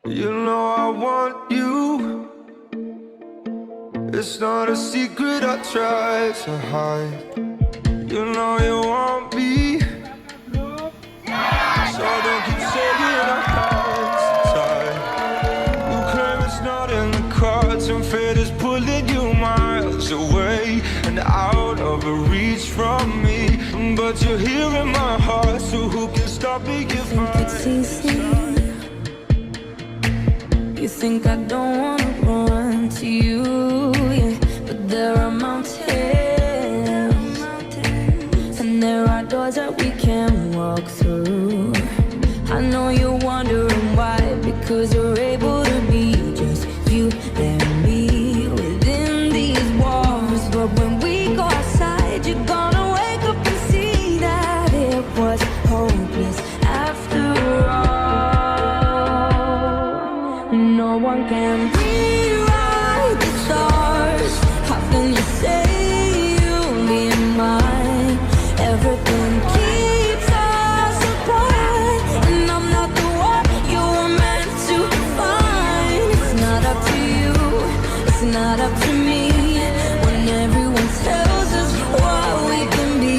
You know I want you. It's not a secret I try to hide. You know you want me, so don't keep saying our hands are tied. You claim it's not in the cards, and fate is pulling you miles away and out of reach from me. But you're here in my heart, so who can stop me if It's easy. You think I don't wanna run to you, yeah. But there are mountains, and there are doors that we can walk through. I know you're wondering why, because you're able to be just you and me within these walls. But when we go outside, you're gonna wake up and see that it was hopeless after all. No one can rewrite the stars. How can you say you'll be mine? Everything keeps us apart, and I'm not the one you were meant to find. It's not up to you, it's not up to me, when everyone tells us what we can be.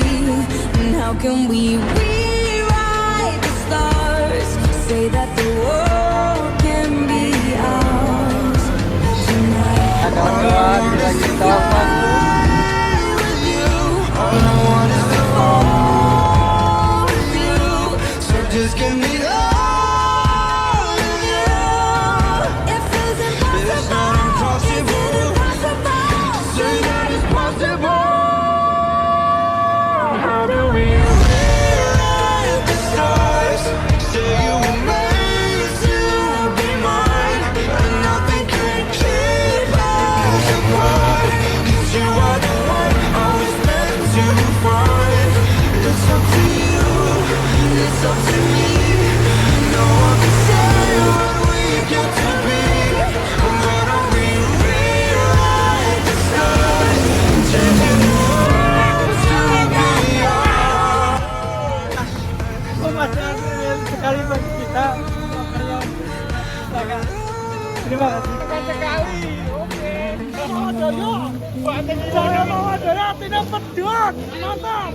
And how can we rewrite the stars? Say that the world can be ours tonight. all I want is to fall with you. So just give me all of you. It feels impossible. It's not impossible. Say that it's possible. How do we rewrite the stars? Say you were made to be mine, and nothing can keep us apart. 'Cause you are the one I was meant to find. It's up to you, it's up to me. No one can say what we get to be. Why don't we rewrite the stars? Changing the world to be ours. Pemasaran sekali bagi kita. Makanya terima kasih. Sekali. Oke. Oh, Joyo. Buat tidak pedot. Mantap.